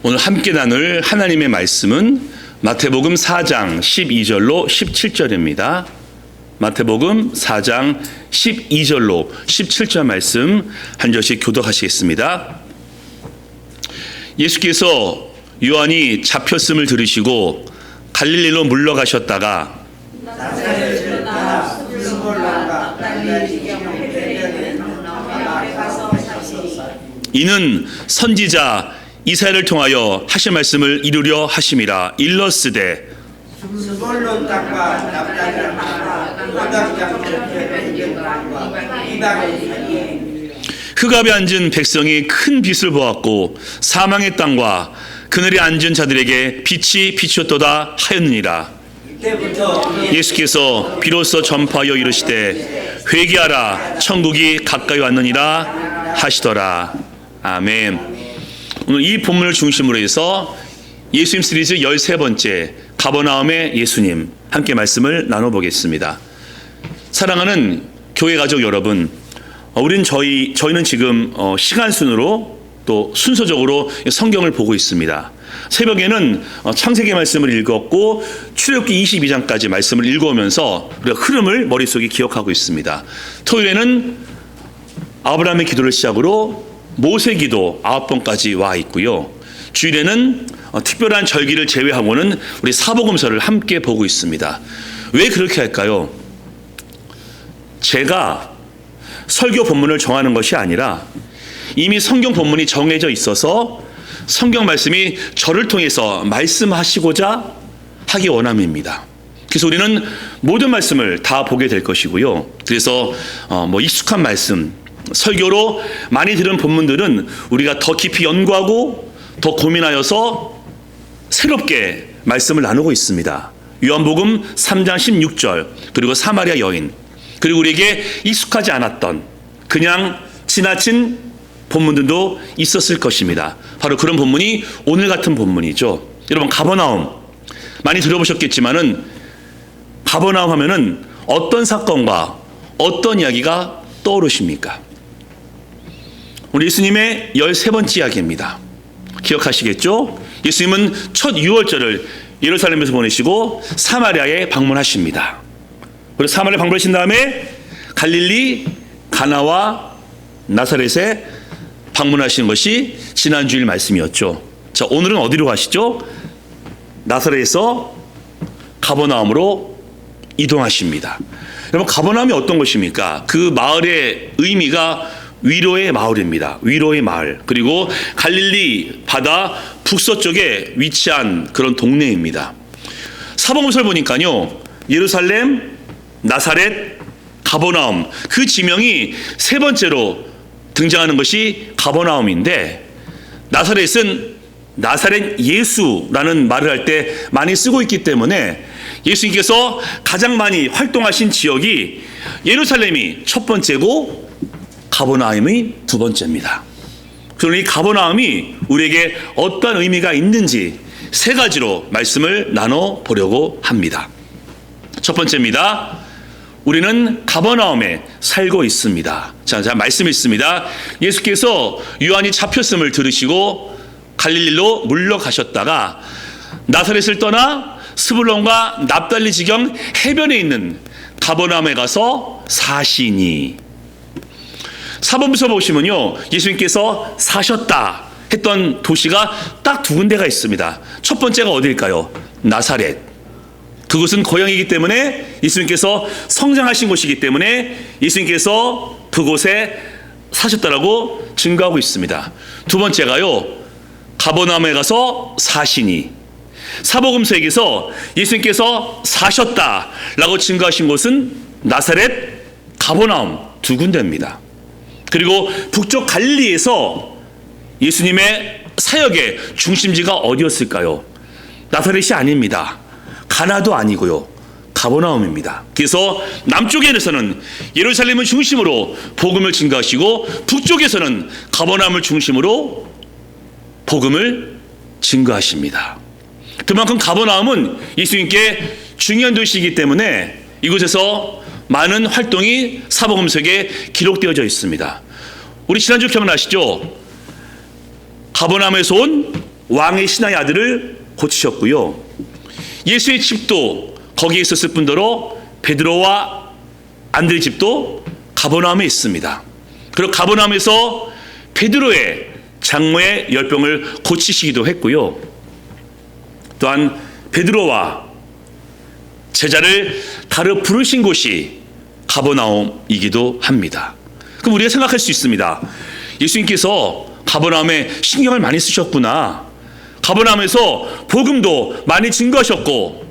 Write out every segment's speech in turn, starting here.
오늘 함께 나눌 하나님의 말씀은 마태복음 4장 12절로 17절입니다. 마태복음 4장 12절로 17절 말씀 한 절씩 교독하시겠습니다. 예수께서 요한이 잡혔음을 들으시고 갈릴리로 물러가셨다가 이는 선지자 이사야를 통하여 하신 말씀을 이루려 하심이라. 일러스되 흑암에 앉은 백성이 큰 빛을 보았고 사망의 땅과 그늘에 앉은 자들에게 빛이 비추었도다 하였느니라. 예수께서 비로소 전파하여 이르시되 회개하라 천국이 가까이 왔느니라 하시더라. 아멘. 오늘 이 본문을 중심으로 해서 예수님 시리즈 13번째 가버나움의 예수님 함께 말씀을 나눠보겠습니다. 사랑하는 교회 가족 여러분, 저희는 지금 시간 순으로 또 순서적으로 성경을 보고 있습니다. 새벽에는 창세기 말씀을 읽었고 출애굽기 22장까지 말씀을 읽어오면서 우리가 흐름을 머릿속에 기억하고 있습니다. 토요일에는 아브라함의 기도를 시작으로 모세 기도 9번까지 와 있고요. 주일에는 특별한 절기를 제외하고는 우리 사복음서를 함께 보고 있습니다. 왜 그렇게 할까요? 제가 설교 본문을 정하는 것이 아니라 이미 성경 본문이 정해져 있어서 성경 말씀이 저를 통해서 말씀하시고자 하기 원함입니다. 그래서 우리는 모든 말씀을 다 보게 될 것이고요. 그래서 익숙한 말씀, 설교로 많이 들은 본문들은 우리가 더 깊이 연구하고 더 고민하여서 새롭게 말씀을 나누고 있습니다. 요한복음 3장 16절, 그리고 사마리아 여인, 그리고 우리에게 익숙하지 않았던 그냥 지나친 본문들도 있었을 것입니다. 바로 그런 본문이 오늘 같은 본문이죠. 여러분, 가버나움 많이 들어보셨겠지만은 가버나움 하면은 어떤 사건과 어떤 이야기가 떠오르십니까? 우리 예수님의 13번째 이야기입니다. 기억하시겠죠? 예수님은 첫 유월절을 예루살렘에서 보내시고 사마리아에 방문하십니다. 그리고 사마리아 방문하신 다음에 갈릴리 가나와 나사렛에 방문하신 것이 지난주일 말씀이었죠. 자, 오늘은 어디로 가시죠? 나사렛에서 가버나움으로 이동하십니다. 여러분, 가버나움이 어떤 것입니까? 그 마을의 의미가 위로의 마을입니다. 위로의 마을. 그리고 갈릴리 바다 북서쪽에 위치한 그런 동네입니다. 사복음서를 보니까요, 예루살렘, 나사렛, 가버나움, 그 지명이 세 번째로 등장하는 것이 가버나움인데, 나사렛은 나사렛 예수라는 말을 할 때 많이 쓰고 있기 때문에 예수님께서 가장 많이 활동하신 지역이 예루살렘이 첫 번째고 가버나움이 두 번째입니다. 그럼 이 가버나움이 우리에게 어떤 의미가 있는지 세 가지로 말씀을 나눠보려고 합니다. 첫 번째입니다. 우리는 가버나움에 살고 있습니다. 자, 말씀 있습니다. 예수께서 요한이 잡혔음을 들으시고 갈릴리로 물러가셨다가 나사렛을 떠나 스불론과 납달리 지경 해변에 있는 가버나움에 가서 사시니. 사복음서 보시면요, 예수님께서 사셨다 했던 도시가 딱 두 군데가 있습니다. 첫 번째가 어디일까요? 나사렛. 그곳은 고향이기 때문에 예수님께서 성장하신 곳이기 때문에 예수님께서 그곳에 사셨다라고 증거하고 있습니다. 두 번째가요, 가버나움에 가서 사시니. 사복음서에서 예수님께서 사셨다라고 증거하신 곳은 나사렛, 가버나움 두 군데입니다. 그리고 북쪽 갈릴리에서 예수님의 사역의 중심지가 어디였을까요? 나사렛이 아닙니다. 가나도 아니고요, 가버나움입니다. 그래서 남쪽에서는 예루살렘을 중심으로 복음을 증거하시고 북쪽에서는 가버나움을 중심으로 복음을 증거하십니다. 그만큼 가버나움은 예수님께 중요한 도시이기 때문에 이곳에서 많은 활동이 사복음서에 기록되어져 있습니다. 우리 지난주 기억나시죠? 가버나움에서 온 왕의 신하의 아들을 고치셨고요. 예수의 집도 거기에 있었을 뿐더러 베드로와 안드레 집도 가버나움에 있습니다. 그리고 가버나움에서 베드로의 장모의 열병을 고치시기도 했고요. 또한 베드로와 제자를 다르 부르신 곳이 가버나움이기도 합니다. 그럼 우리가 생각할 수 있습니다. 예수님께서 가버나움에 신경을 많이 쓰셨구나. 가버나움에서 복음도 많이 증거하셨고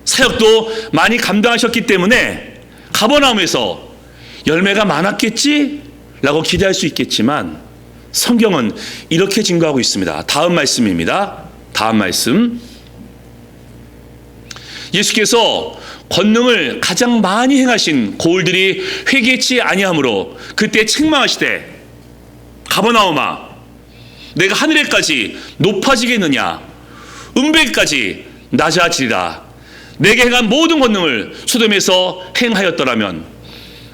사역도 많이 감당하셨기 때문에 가버나움에서 열매가 많았겠지? 라고 기대할 수 있겠지만 성경은 이렇게 증거하고 있습니다. 다음 말씀입니다. 다음 말씀. 예수께서 권능을 가장 많이 행하신 고을들이 회개치 아니하므로 그때 책망하시되 가버나움아 내가 하늘에까지 높아지겠느냐 음배까지 낮아지리라. 내게 행한 모든 권능을 소돔에서 행하였더라면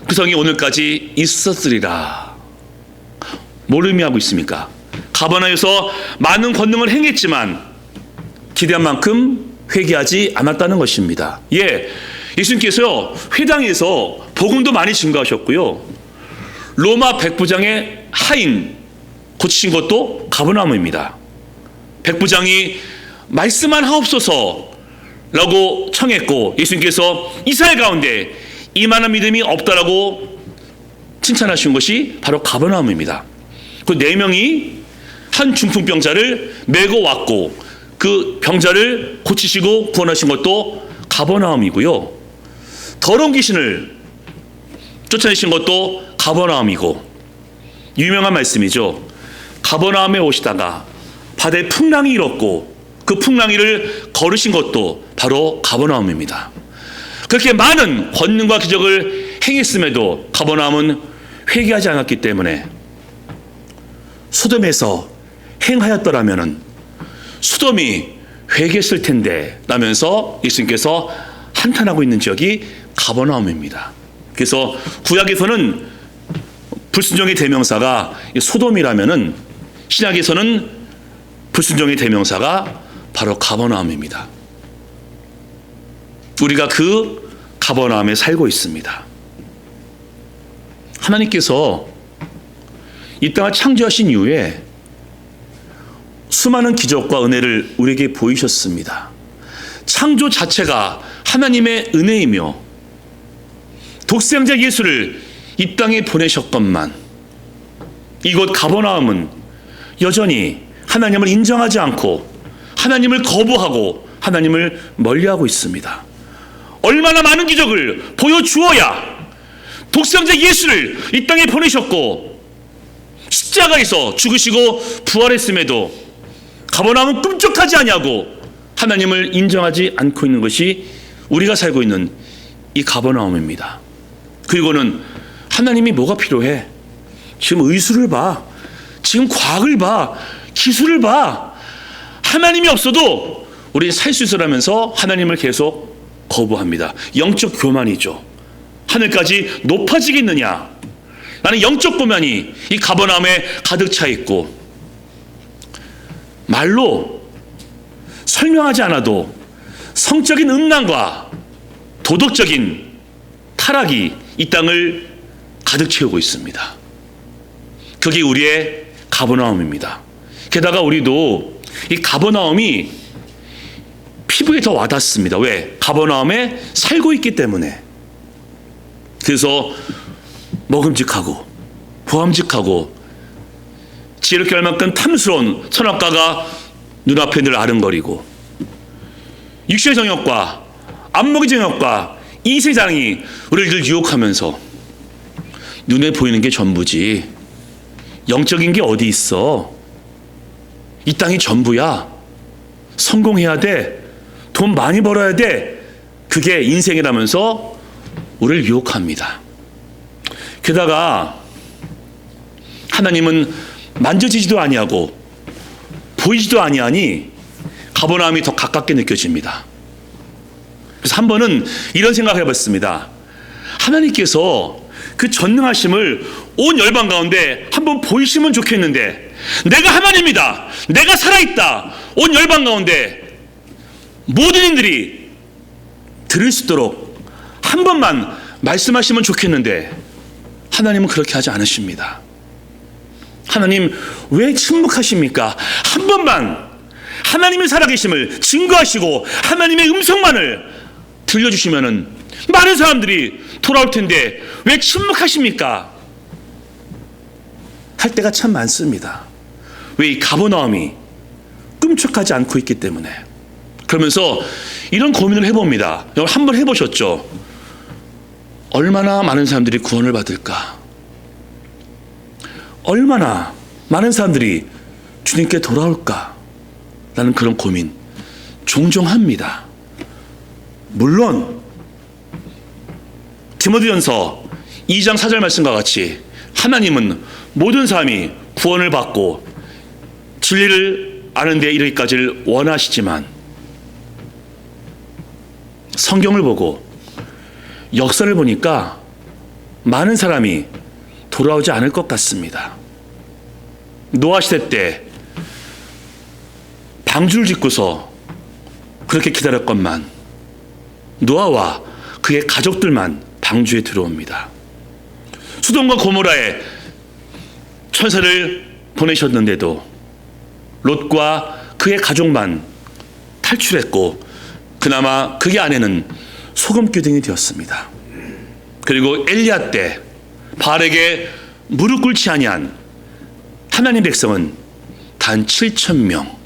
그 성이 오늘까지 있었으리라. 뭘 의미하고 있습니까? 가버나움에서 많은 권능을 행했지만 기대한 만큼 회개하지 않았다는 것입니다. 예수님께서 회당에서 복음도 많이 증거하셨고요. 로마 백부장의 하인 고치신 것도 가버나움입니다. 백부장이 말씀만 하옵소서 라고 청했고 예수님께서 이스라엘 가운데 이만한 믿음이 없다라고 칭찬하신 것이 바로 가버나움입니다. 그 4명이 한 중풍병자를 메고 왔고 그 병자를 고치시고 구원하신 것도 가버나움이고요. 더러운 귀신을 쫓아내신 것도 가버나움이고 유명한 말씀이죠. 가버나움에 오시다가 바다에 풍랑이 일었고 그 풍랑이를 걸으신 것도 바로 가버나움입니다. 그렇게 많은 권능과 기적을 행했음에도 가버나움은 회개하지 않았기 때문에 소돔에서 행하였더라면은 소돔이 회개했을 텐데 라면서 예수님께서 한탄하고 있는 지역이 가버나움입니다. 그래서 구약에서는 불순종의 대명사가 소돔이라면은 신약에서는 불순종의 대명사가 바로 가버나움입니다. 우리가 그 가버나움에 살고 있습니다. 하나님께서 이 땅을 창조하신 이후에 수많은 기적과 은혜를 우리에게 보이셨습니다. 창조 자체가 하나님의 은혜이며 독생자 예수를 이 땅에 보내셨건만 이곳 가버나움은 여전히 하나님을 인정하지 않고 하나님을 거부하고 하나님을 멀리하고 있습니다. 얼마나 많은 기적을 보여주어야 독생자 예수를 이 땅에 보내셨고 십자가에서 죽으시고 부활했음에도 가버나움은 꿈쩍하지 아니하고 하나님을 인정하지 않고 있는 것이 우리가 살고 있는 이 가버나움입니다. 그리고는 하나님이 뭐가 필요해? 지금 의술을 봐. 지금 과학을 봐. 기술을 봐. 하나님이 없어도 우리는 살 수 있으라면서 하나님을 계속 거부합니다. 영적 교만이죠. 하늘까지 높아지겠느냐? 라는 영적 교만이 이 가버나움에 가득 차 있고 말로 설명하지 않아도 성적인 음란과 도덕적인 타락이 이 땅을 가득 채우고 있습니다. 그게 우리의 가버나움입니다. 게다가 우리도 이 가버나움이 피부에 더 와닿습니다. 왜? 가버나움에 살고 있기 때문에. 그래서 먹음직하고 보암직하고 지혜롭게 할 만큼 탐스러운 선악과가 눈앞에 늘 아른거리고 육신의 정욕과 안목의 정욕과 이세상이 우리를 늘 유혹하면서 눈에 보이는 게 전부지 영적인 게 어디 있어? 이 땅이 전부야. 성공해야 돼. 돈 많이 벌어야 돼. 그게 인생이라면서 우리를 유혹합니다. 게다가 하나님은 만져지지도 아니하고 보이지도 아니하니 가버나움이 더 가깝게 느껴집니다. 그래서 한 번은 이런 생각을 해봤습니다. 하나님께서 그 전능하심을 온 열방 가운데 한번 보이시면 좋겠는데 내가 하나님이다, 내가 살아있다, 온 열방 가운데 모든 이들이 들을 수 있도록 한 번만 말씀하시면 좋겠는데 하나님은 그렇게 하지 않으십니다. 하나님 왜 침묵하십니까? 한 번만 하나님의 살아계심을 증거하시고 하나님의 음성만을 들려주시면은 많은 사람들이 돌아올 텐데 왜 침묵하십니까? 할 때가 참 많습니다. 왜 이 가버나움이 끔찍하지 않고 있기 때문에. 그러면서 이런 고민을 해봅니다. 여러분 한번 해보셨죠? 얼마나 많은 사람들이 구원을 받을까? 얼마나 많은 사람들이 주님께 돌아올까? 라는 그런 고민 종종 합니다. 물론 디모데전서 2장 4절 말씀과 같이 하나님은 모든 사람이 구원을 받고 진리를 아는 데 이르기까지를 원하시지만 성경을 보고 역사를 보니까 많은 사람이 돌아오지 않을 것 같습니다. 노아 시대 때 방주를 짓고서 그렇게 기다렸건만 노아와 그의 가족들만 방주에 들어옵니다. 소돔과 고모라에 천사를 보내셨는데도 롯과 그의 가족만 탈출했고 그나마 그의 아내는 소금기둥이 되었습니다. 그리고 엘리야 때 바알에게 무릎 꿇지 아니한 하나님 백성은 단 7,000명.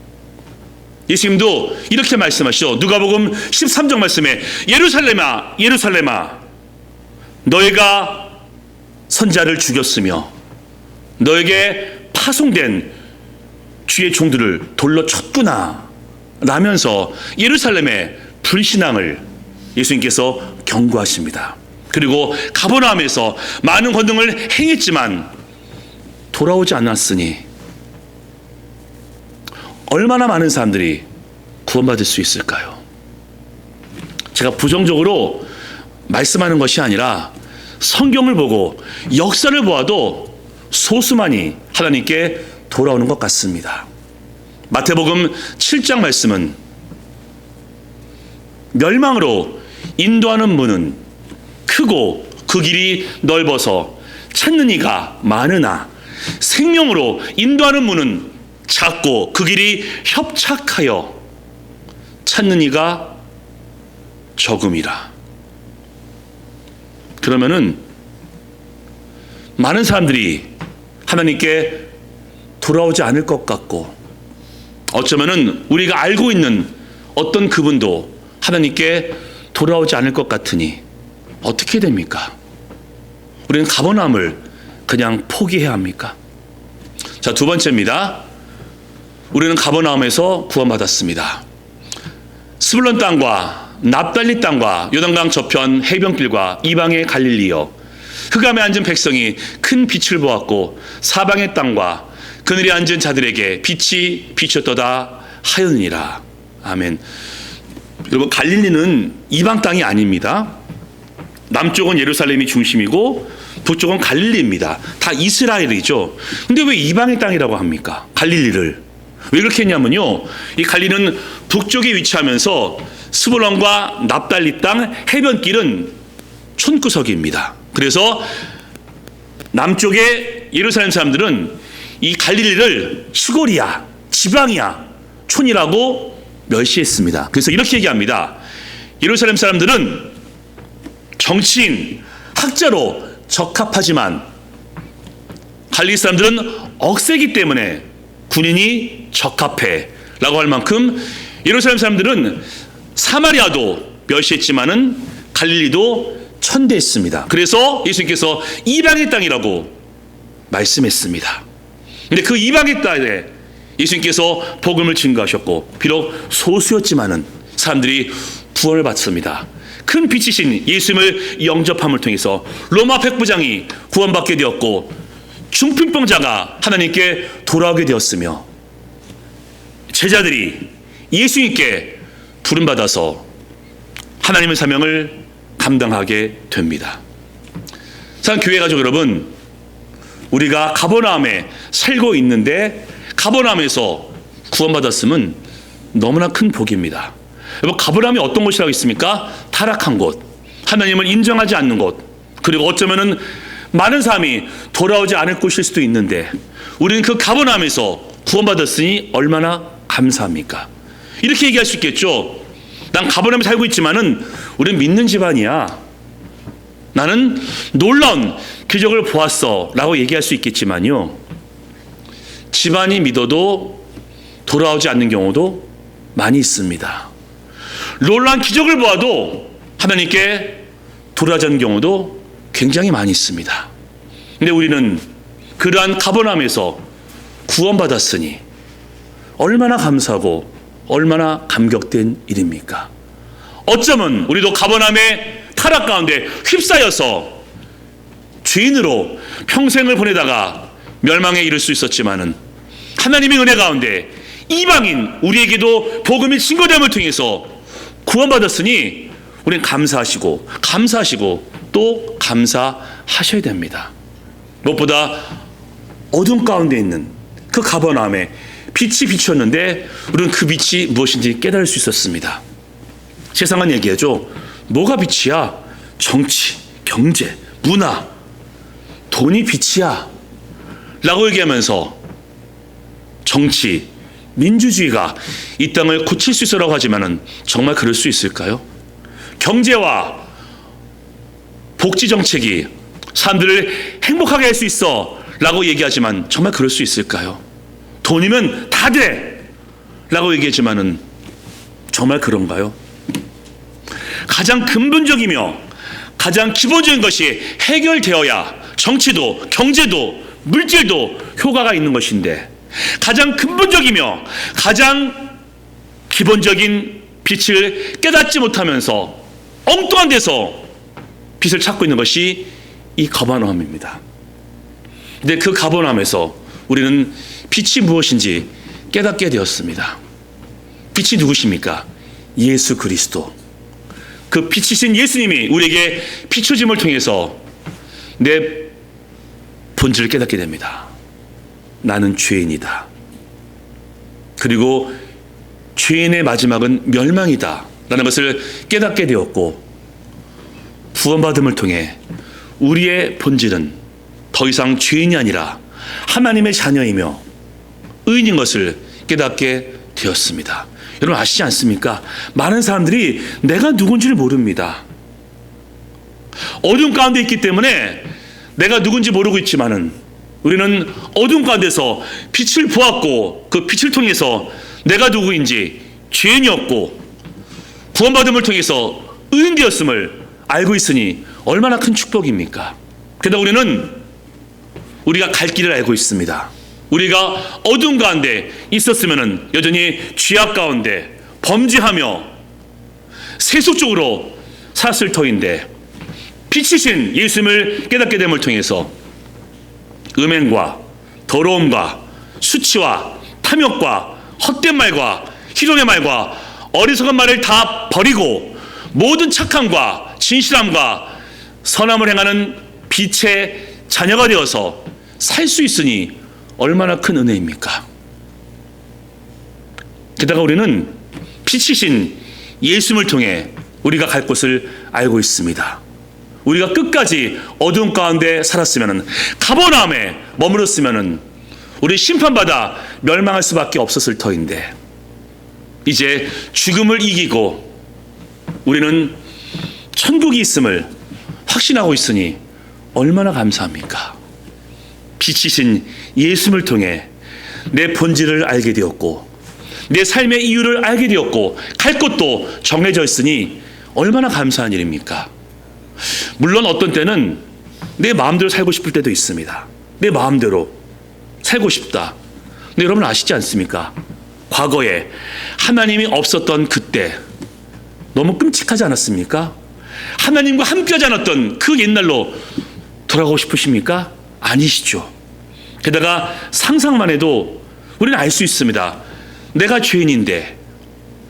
예수님도 이렇게 말씀하시죠. 누가복음 13장 말씀에 예루살렘아 예루살렘아 너희가 선자를 죽였으며 너에게 파송된 주의 종들을 돌로 쳤구나 라면서 예루살렘의 불신앙을 예수님께서 경고하십니다. 그리고 가버나움에서 많은 권능을 행했지만 돌아오지 않았으니 얼마나 많은 사람들이 구원받을 수 있을까요? 제가 부정적으로 말씀하는 것이 아니라 성경을 보고 역사를 보아도 소수만이 하나님께 돌아오는 것 같습니다. 마태복음 7장 말씀은 멸망으로 인도하는 문은 크고 그 길이 넓어서 찾는 이가 많으나 생명으로 인도하는 문은 작고 그 길이 협착하여 찾는 이가 적음이라. 그러면은 많은 사람들이 하나님께 돌아오지 않을 것 같고 어쩌면은 우리가 알고 있는 어떤 그분도 하나님께 돌아오지 않을 것 같으니 어떻게 됩니까? 우리는 가버나움을 그냥 포기해야 합니까? 자, 두 번째입니다. 우리는 가버나움에서 구원받았습니다. 스불론 땅과 납달리 땅과 요단강 저편 해변길과 이방의 갈릴리여 흑암에 앉은 백성이 큰 빛을 보았고 사방의 땅과 그늘에 앉은 자들에게 빛이 비쳤도다 하였느니라. 아멘. 여러분 갈릴리는 이방 땅이 아닙니다. 남쪽은 예루살렘이 중심이고 북쪽은 갈릴리입니다. 다 이스라엘이죠. 근데 왜 이방의 땅이라고 합니까? 갈릴리를. 왜 그렇게 했냐면요. 이 갈릴리는 북쪽에 위치하면서 스불론과 납달리 땅 해변길은 촌구석입니다. 그래서 남쪽의 예루살렘 사람들은 이 갈릴리를 시골이야, 지방이야, 촌이라고 멸시했습니다. 그래서 이렇게 얘기합니다. 예루살렘 사람들은 정치인, 학자로 적합하지만 갈릴리 사람들은 억세기 때문에 군인이 적합해 라고 할 만큼 예루살렘 사람들은 사마리아도 멸시했지만은 갈릴리도 천대했습니다. 그래서 예수님께서 이방의 땅이라고 말씀했습니다. 근데 그 이방의 땅에 예수님께서 복음을 증거하셨고 비록 소수였지만은 사람들이 구원을 받습니다. 큰 빛이신 예수님을 영접함을 통해서 로마 백부장이 구원받게 되었고 중풍병자가 하나님께 돌아오게 되었으며 제자들이 예수님께 부름받아서 하나님의 사명을 감당하게 됩니다. 사랑하는 교회 가족 여러분, 우리가 가버나움에 살고 있는데 가버나움에서 구원받았으면 너무나 큰 복입니다. 여러분, 가버나움이 어떤 곳이라고 있습니까? 타락한 곳, 하나님을 인정하지 않는 곳, 그리고 어쩌면은 많은 사람이 돌아오지 않을 곳일 수도 있는데 우리는 그 가버나움에서 구원받았으니 얼마나 감사합니까? 이렇게 얘기할 수 있겠죠. 난 가버나움에 살고 있지만은 우리는 믿는 집안이야. 나는 놀라운 기적을 보았어 라고 얘기할 수 있겠지만요, 집안이 믿어도 돌아오지 않는 경우도 많이 있습니다. 놀라운 기적을 보아도 하나님께 돌아오지 않는 경우도 굉장히 많이 있습니다. 근데 우리는 그러한 가버나움에서 구원받았으니 얼마나 감사하고 얼마나 감격된 일입니까? 어쩌면 우리도 가버나움의 타락 가운데 휩싸여서 죄인으로 평생을 보내다가 멸망에 이를 수 있었지만은 하나님의 은혜 가운데 이방인 우리에게도 복음의 증거됨을 통해서 구원받았으니 우리는 감사하시고 또 감사하셔야 됩니다. 무엇보다 어둠 가운데 있는 그 가버나움에 빛이 비추었는데 우리는 그 빛이 무엇인지 깨달을 수 있었습니다. 세상은 얘기하죠. 뭐가 빛이야? 정치, 경제, 문화, 돈이 빛이야 라고 얘기하면서 정치, 민주주의가 이 땅을 고칠 수 있으라고 하지만은 정말 그럴 수 있을까요? 경제와 복지 정책이 사람들을 행복하게 할 수 있어 라고 얘기하지만 정말 그럴 수 있을까요? 돈이면 다 돼 라고 얘기하지만은 정말 그런가요? 가장 근본적이며 가장 기본적인 것이 해결되어야 정치도 경제도 물질도 효과가 있는 것인데, 가장 근본적이며 가장 기본적인 빛을 깨닫지 못하면서 엉뚱한 데서 빛을 찾고 있는 것이 이 가버나움입니다. 근데 그 가버나움에서 우리는 빛이 무엇인지 깨닫게 되었습니다. 빛이 누구십니까? 예수 그리스도. 그 빛이신 예수님이 우리에게 비춰짐을 통해서 내 본질을 깨닫게 됩니다. 나는 죄인이다. 그리고 죄인의 마지막은 멸망이다 라는 것을 깨닫게 되었고, 구원받음을 통해 우리의 본질은 더 이상 죄인이 아니라 하나님의 자녀이며 의인인 것을 깨닫게 되었습니다. 여러분 아시지 않습니까? 많은 사람들이 내가 누군지를 모릅니다. 어둠 가운데 있기 때문에 내가 누군지 모르고 있지만은 우리는 어둠 가운데서 빛을 보았고 그 빛을 통해서 내가 누구인지, 죄인이었고 구원받음을 통해서 의인 되었음을 알고 있으니 얼마나 큰 축복입니까? 게다가 우리는 우리가 갈 길을 알고 있습니다. 우리가 어둠 가운데 있었으면 여전히 죄악 가운데 범죄하며 세속적으로 살았을 터인데, 빛이신 예수님을 깨닫게 됨을 통해서 음행과 더러움과 수치와 탐욕과 헛된 말과 희롱의 말과 어리석은 말을 다 버리고 모든 착함과 진실함과 선함을 행하는 빛의 자녀가 되어서 살 수 있으니 얼마나 큰 은혜입니까? 게다가 우리는 빛이신 예수님을 통해 우리가 갈 곳을 알고 있습니다. 우리가 끝까지 어두운 가운데 살았으면, 가버나움에 머물렀으면 우리 심판받아 멸망할 수밖에 없었을 터인데, 이제 죽음을 이기고 우리는 천국이 있음을 확신하고 있으니 얼마나 감사합니까? 빛이신 예수님을 통해 내 본질을 알게 되었고 내 삶의 이유를 알게 되었고 갈 곳도 정해져 있으니 얼마나 감사한 일입니까? 물론 어떤 때는 내 마음대로 살고 싶을 때도 있습니다. 내 마음대로 살고 싶다. 근데 여러분 아시지 않습니까? 과거에 하나님이 없었던 그때 너무 끔찍하지 않았습니까? 하나님과 함께하지 않았던 그 옛날로 돌아가고 싶으십니까? 아니시죠. 게다가 상상만 해도 우리는 알 수 있습니다. 내가 죄인인데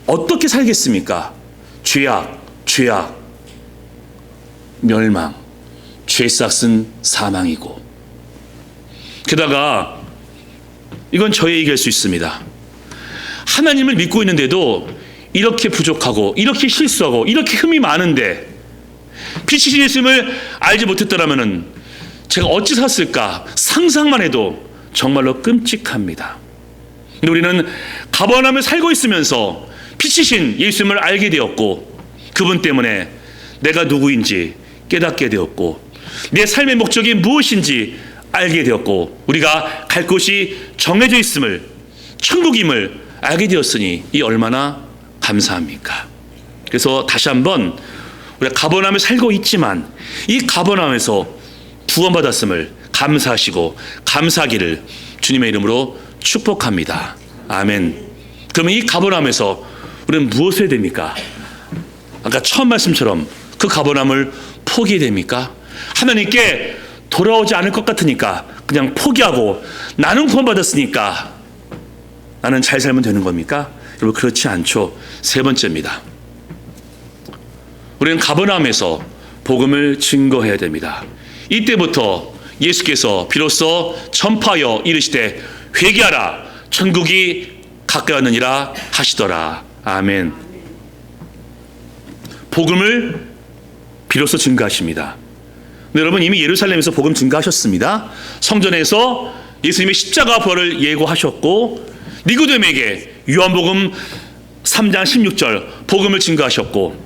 어떻게 살겠습니까? 죄악, 멸망, 죄 싹은 사망이고, 게다가 이건 저의 얘기할 수 있습니다. 하나님을 믿고 있는데도 이렇게 부족하고 이렇게 실수하고 이렇게 흠이 많은데 빛이신 예수님을 알지 못했더라면 제가 어찌 샀을까 상상만 해도 정말로 끔찍합니다. 근데 우리는 가버나움에 살고 있으면서 빛이신 예수님을 알게 되었고 그분 때문에 내가 누구인지 깨닫게 되었고 내 삶의 목적이 무엇인지 알게 되었고 우리가 갈 곳이 정해져 있음을 천국임을 알게 되었으니 이 얼마나 감사합니까? 그래서 다시 한번 우리가 가버나움에 살고 있지만 이 가버나움에서 구원받았음을 감사하시고 감사하기를 주님의 이름으로 축복합니다. 아멘. 그러면 이 가버나움에서 우리는 무엇을 해야 됩니까? 아까 처음 말씀처럼 그 가버나움을 포기해야 됩니까? 하나님께 돌아오지 않을 것 같으니까 그냥 포기하고 나는 구원받았으니까 나는 잘 살면 되는 겁니까? 여러분 그렇지 않죠. 세 번째입니다. 우리는 가버나움에서 복음을 증거해야 됩니다. 이때부터 예수께서 비로소 전파하여 이르시되 회개하라 천국이 가까이 왔느니라 하시더라. 아멘. 복음을 비로소 증거하십니다. 여러분 이미 예루살렘에서 복음 증거하셨습니다. 성전에서 예수님의 십자가 부활을 예고하셨고 니고데모에게 요한복음 3장 16절 복음을 증거하셨고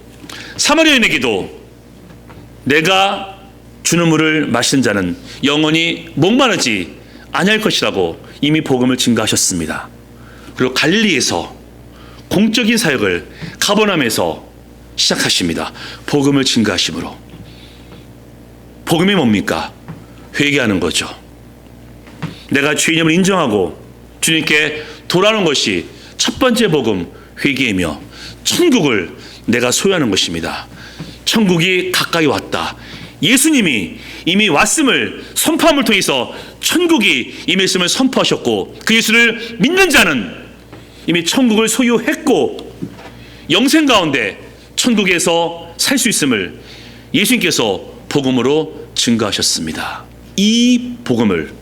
사마리아인에게도 내가 주는 물을 마시는 자는 영원히 목마르지 아니할 것이라고 이미 복음을 증거하셨습니다. 그리고 갈릴리에서 공적인 사역을 가버나움에서 시작하십니다. 복음을 증거하심으로. 복음이 뭡니까? 회개하는 거죠. 내가 죄인임을 인정하고 주님께 돌아오는 것이 첫 번째 복음 회개이며 천국을 내가 소유하는 것입니다. 천국이 가까이 왔다. 예수님이 이미 왔음을 선포함을 통해서 천국이 임했음을 선포하셨고 그 예수를 믿는 자는 이미 천국을 소유했고 영생 가운데 천국에서 살 수 있음을 예수님께서 복음으로 증거하셨습니다. 이 복음을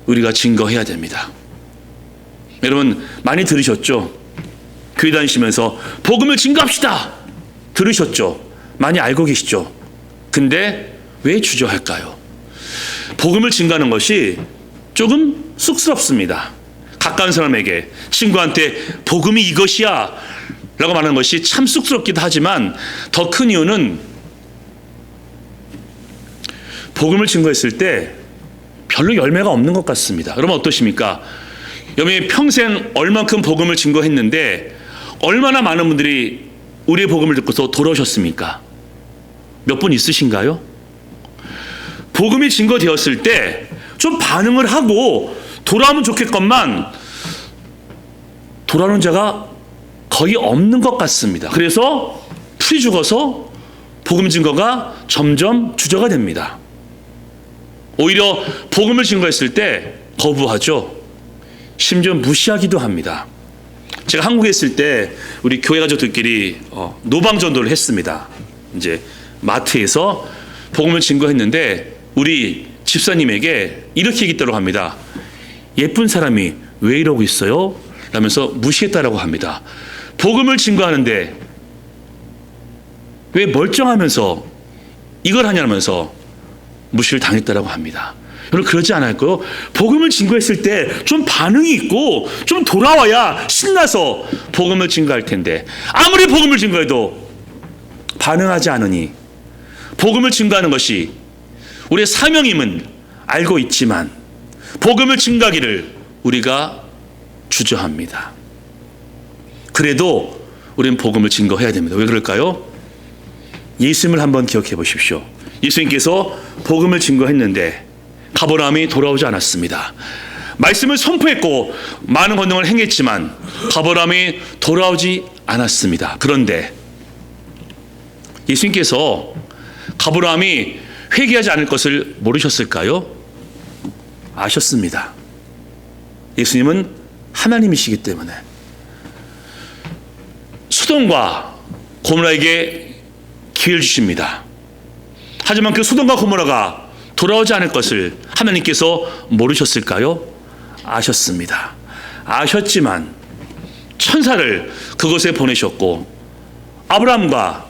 우리가 증거해야 됩니다. 여러분 많이 들으셨죠? 교회 다니시면서 복음을 증거합시다. 들으셨죠? 많이 알고 계시죠? 근데 왜 주저할까요? 복음을 증거하는 것이 조금 쑥스럽습니다. 가까운 사람에게 친구한테 복음이 이것이야 라고 말하는 것이 참 쑥스럽기도 하지만 더 큰 이유는 복음을 증거했을 때 별로 열매가 없는 것 같습니다. 여러분 어떠십니까? 여러분이 평생 얼만큼 복음을 증거했는데 얼마나 많은 분들이 우리의 복음을 듣고서 돌아오셨습니까? 몇 분 있으신가요? 복음이 증거되었을 때 좀 반응을 하고 돌아오면 좋겠건만 돌아오는 자가 거의 없는 것 같습니다. 그래서 풀이 죽어서 복음 증거가 점점 주저가 됩니다. 오히려 복음을 증거했을 때 거부하죠. 심지어 무시하기도 합니다. 제가 한국에 있을 때 우리 교회 가족들끼리 노방 전도를 했습니다. 이제 마트에서 복음을 증거했는데 우리 집사님에게 이렇게 얘기했다고 합니다. 예쁜 사람이 왜 이러고 있어요? 라면서 무시했다라고 합니다. 복음을 증거하는데 왜 멀쩡하면서 이걸 하냐면서 무시를 당했다라고 합니다. 여러분 그러지 않을까요? 복음을 증거했을 때 좀 반응이 있고 좀 돌아와야 신나서 복음을 증거할 텐데 아무리 복음을 증거해도 반응하지 않으니 복음을 증거하는 것이 우리의 사명임은 알고 있지만 복음을 증거하기를 우리가 주저합니다. 그래도 우리는 복음을 증거해야 됩니다. 왜 그럴까요? 예수님을 한번 기억해 보십시오. 예수님께서 복음을 증거했는데 가버나움이 돌아오지 않았습니다. 말씀을 선포했고 많은 권능을 행했지만 가버나움이 돌아오지 않았습니다. 그런데 예수님께서 가버나움이 회개하지 않을 것을 모르셨을까요? 아셨습니다. 예수님은 하나님이시기 때문에 소돔과 고모라에게 기회를 주십니다. 하지만 그 소돔과 고모라가 돌아오지 않을 것을 하나님께서 모르셨을까요? 아셨습니다. 아셨지만 천사를 그곳에 보내셨고 아브라함과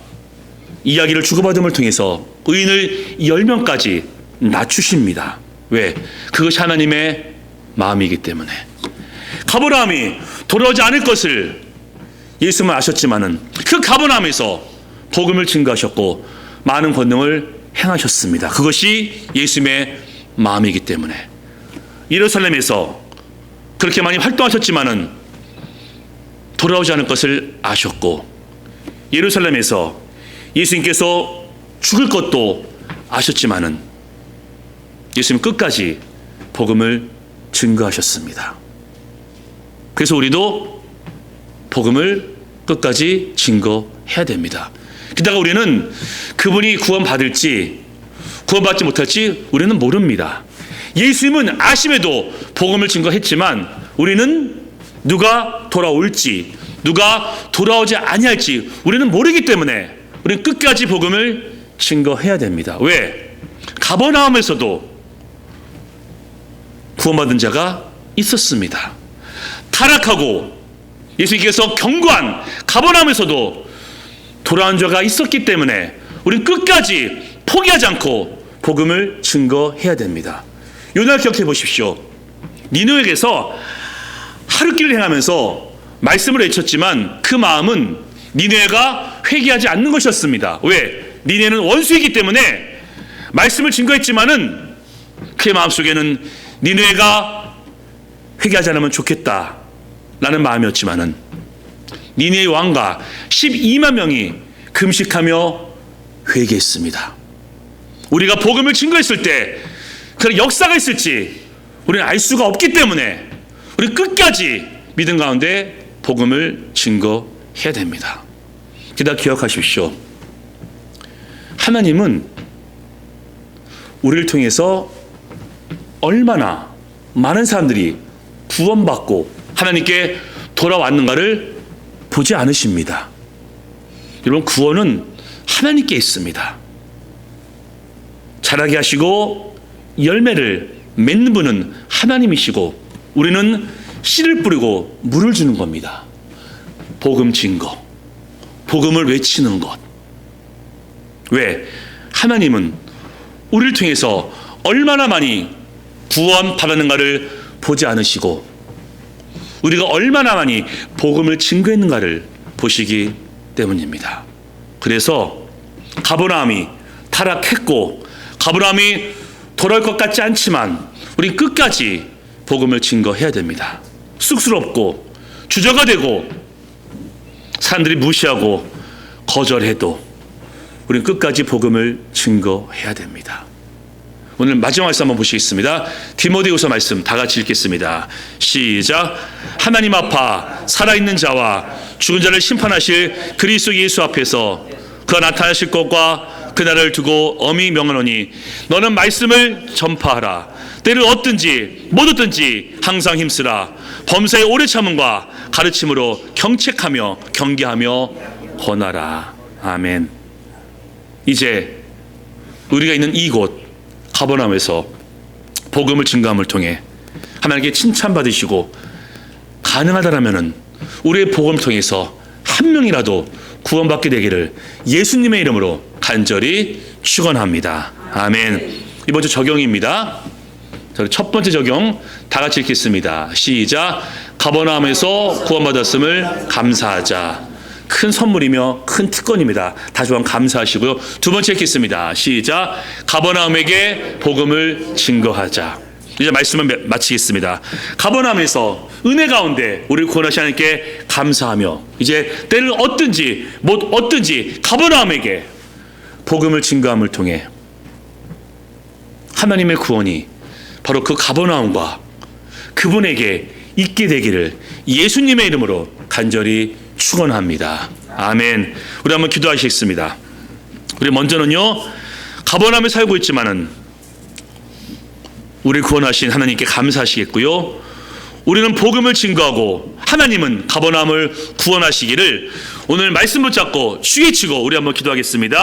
이야기를 주고받음을 통해서 의인을 10명까지 낮추십니다. 왜? 그것이 하나님의 마음이기 때문에. 가버나움이 돌아오지 않을 것을 예수님은 아셨지만은 그 가버나움에서 복음을 증거하셨고 많은 권능을 행하셨습니다. 그것이 예수님의 마음이기 때문에. 예루살렘에서 그렇게 많이 활동하셨지만은 돌아오지 않을 것을 아셨고 예루살렘에서 예수님께서 죽을 것도 아셨지만은 예수님 끝까지 복음을 증거하셨습니다. 그래서 우리도 복음을 끝까지 증거해야 됩니다. 게다가 우리는 그분이 구원받을지 구원받지 못할지 우리는 모릅니다. 예수님은 아심에도 복음을 증거했지만 우리는 누가 돌아올지 누가 돌아오지 아니할지 우리는 모르기 때문에 우리는 끝까지 복음을 증거해야 됩니다. 왜? 가버나움에서도 구원받은 자가 있었습니다. 타락하고 예수님께서 경고한 가버나움에서도 돌아온 자가 있었기 때문에 우리는 끝까지 포기하지 않고 복음을 증거해야 됩니다. 요날 기억해 보십시오. 니느웨에서 하루길을 행하면서 말씀을 외쳤지만 그 마음은 니느웨가 회개하지 않는 것이었습니다. 왜? 니느웨는 원수이기 때문에 말씀을 증거했지만은 그의 마음속에는 니느웨가 회개하지 않으면 좋겠다라는 마음이었지만은 니느웨 왕과 12만 명이 금식하며 회개했습니다. 우리가 복음을 증거했을 때 그런 역사가 있을지 우리는 알 수가 없기 때문에 우리 끝까지 믿음 가운데 복음을 증거해야 됩니다. 게다가 기억하십시오. 하나님은 우리를 통해서 얼마나 많은 사람들이 구원받고 하나님께 돌아왔는가를 보지 않으십니다. 여러분, 구원은 하나님께 있습니다. 자라게 하시고 열매를 맺는 분은 하나님이시고 우리는 씨를 뿌리고 물을 주는 겁니다. 복음 증거, 복음을 외치는 것. 왜? 하나님은 우리를 통해서 얼마나 많이 구원받았는가를 보지 않으시고 우리가 얼마나 많이 복음을 증거했는가를 보시기 때문입니다. 그래서 가버나움이 타락했고 가버나움이 돌아올 것 같지 않지만 우리 끝까지 복음을 증거해야 됩니다. 쑥스럽고 주저가 되고 사람들이 무시하고 거절해도 우리는 끝까지 복음을 증거해야 됩니다. 오늘 마지막 말씀 한번 보시겠습니다. 디모데후서 말씀 다 같이 읽겠습니다. 시작. 하나님 앞에 살아있는 자와 죽은 자를 심판하실 그리스도 예수 앞에서 그가 나타나실 것과 그날을 두고 엄히 명하노니 너는 말씀을 전파하라. 때를 얻든지 못 얻든지 항상 힘쓰라. 범사의 오래 참음과 가르침으로 경책하며 경계하며 권하라. 아멘. 이제 우리가 있는 이곳 가버나움에서 복음을 증거함을 통해 하나님께 칭찬받으시고 가능하다라면은 우리의 복음을 통해서 한 명이라도 구원받게 되기를 예수님의 이름으로 간절히 축원합니다. 아멘. 이번 주 적용입니다. 첫 번째 적용 다 같이 읽겠습니다. 시작. 가버나움에서 구원받았음을 감사하자. 큰 선물이며 큰 특권입니다. 다시 한번 감사하시고요. 두 번째 읽겠습니다. 시작. 가버나움에게 복음을 증거하자. 이제 말씀을 마치겠습니다. 가버나움에서 은혜 가운데 우리를 구원하신 하나님께 감사하며 이제 때를 얻든지 못 얻든지 가버나움에게 복음을 증거함을 통해 하나님의 구원이 바로 그 가버나움과 그분에게 있게 되기를 예수님의 이름으로 간절히 축원합니다. 아멘. 우리 한번 기도하시겠습니다. 우리 먼저는요, 가버나움에 살고 있지만은 우리 구원하신 하나님께 감사하시겠고요. 우리는 복음을 증거하고 하나님은 가버나움을 구원하시기를 오늘 말씀 붙잡고 쉬게 치고 우리 한번 기도하겠습니다.